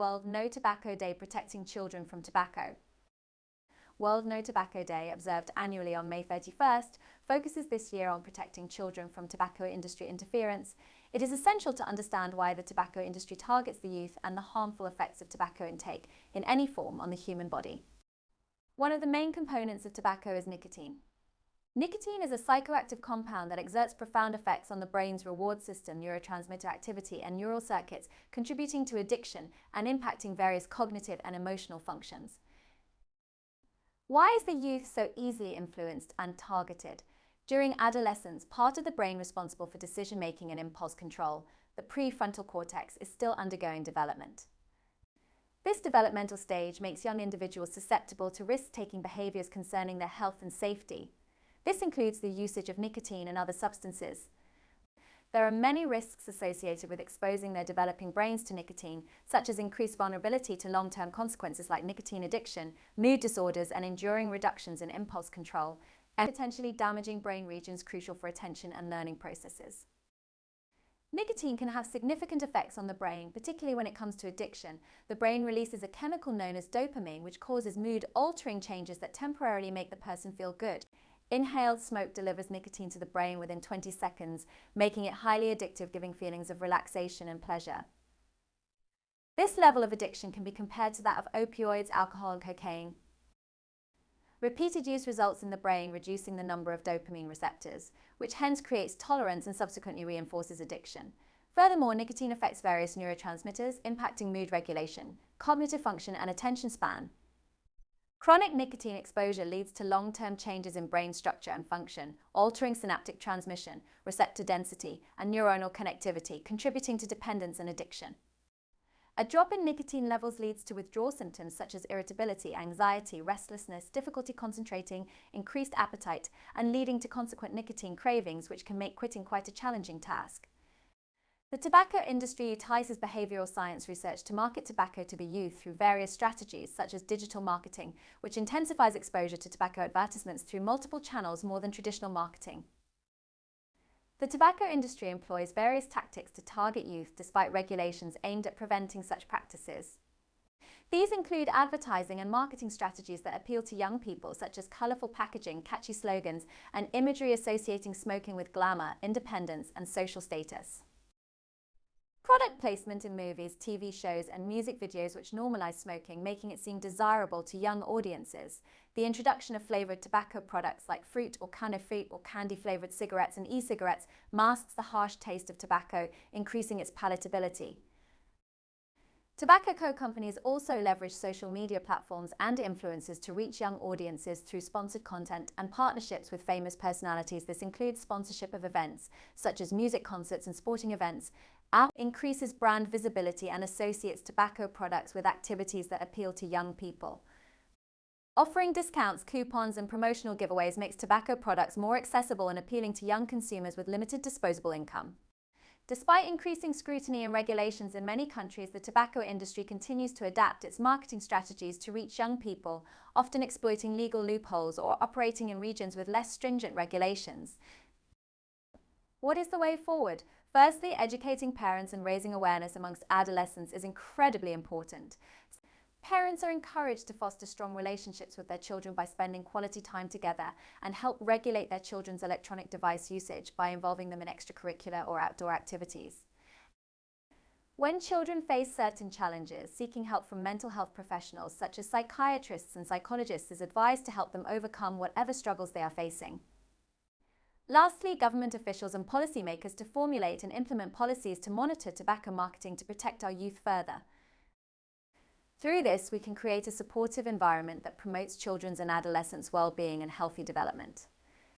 World No Tobacco Day protecting children from tobacco. World No Tobacco Day, observed annually on May 31st, focuses this year on protecting children from tobacco industry interference. It is essential to understand why the tobacco industry targets the youth and the harmful effects of tobacco intake in any form on the human body. One of the main components of tobacco is nicotine. Nicotine is a psychoactive compound that exerts profound effects on the brain's reward system, neurotransmitter activity, and neural circuits, contributing to addiction and impacting various cognitive and emotional functions. Why is the youth so easily influenced and targeted? During adolescence, part of the brain responsible for decision-making and impulse control, the prefrontal cortex, is still undergoing development. This developmental stage makes young individuals susceptible to risk-taking behaviors concerning their health and safety. This includes the usage of nicotine and other substances. There are many risks associated with exposing their developing brains to nicotine, such as increased vulnerability to long-term consequences like nicotine addiction, mood disorders, and enduring reductions in impulse control, and potentially damaging brain regions crucial for attention and learning processes. Nicotine can have significant effects on the brain, particularly when it comes to addiction. The brain releases a chemical known as dopamine, which causes mood-altering changes that temporarily make the person feel good. Inhaled smoke delivers nicotine to the brain within 20 seconds, making it highly addictive, giving feelings of relaxation and pleasure. This level of addiction can be compared to that of opioids, alcohol, and cocaine. Repeated use results in the brain reducing the number of dopamine receptors, which hence creates tolerance and subsequently reinforces addiction. Furthermore, nicotine affects various neurotransmitters, impacting mood regulation, cognitive function, and attention span. Chronic nicotine exposure leads to long-term changes in brain structure and function, altering synaptic transmission, receptor density, and neuronal connectivity, contributing to dependence and addiction. A drop in nicotine levels leads to withdrawal symptoms such as irritability, anxiety, restlessness, difficulty concentrating, increased appetite, and leading to consequent nicotine cravings, which can make quitting quite a challenging task. The tobacco industry utilizes behavioral science research to market tobacco to the youth through various strategies, such as digital marketing, which intensifies exposure to tobacco advertisements through multiple channels more than traditional marketing. The tobacco industry employs various tactics to target youth despite regulations aimed at preventing such practices. These include advertising and marketing strategies that appeal to young people, such as colorful packaging, catchy slogans, and imagery associating smoking with glamour, independence, and social status. Product placement in movies, TV shows, and music videos which normalize smoking, making it seem desirable to young audiences. The introduction of flavored tobacco products like fruit or canne fruit or candy-flavored cigarettes and e-cigarettes masks the harsh taste of tobacco, increasing its palatability. Tobacco companies also leverage social media platforms and influencers to reach young audiences through sponsored content and partnerships with famous personalities. This includes sponsorship of events, such as music concerts and sporting events. Increases brand visibility and associates tobacco products with activities that appeal to young people. Offering discounts, coupons, and promotional giveaways makes tobacco products more accessible and appealing to young consumers with limited disposable income. Despite increasing scrutiny and regulations in many countries, the tobacco industry continues to adapt its marketing strategies to reach young people, often exploiting legal loopholes or operating in regions with less stringent regulations. What is the way forward? Firstly, educating parents and raising awareness amongst adolescents is incredibly important. Parents are encouraged to foster strong relationships with their children by spending quality time together and help regulate their children's electronic device usage by involving them in extracurricular or outdoor activities. When children face certain challenges, seeking help from mental health professionals such as psychiatrists and psychologists is advised to help them overcome whatever struggles they are facing. Lastly, government officials and policymakers to formulate and implement policies to monitor tobacco marketing to protect our youth further. Through this, we can create a supportive environment that promotes children's and adolescents' well-being and healthy development.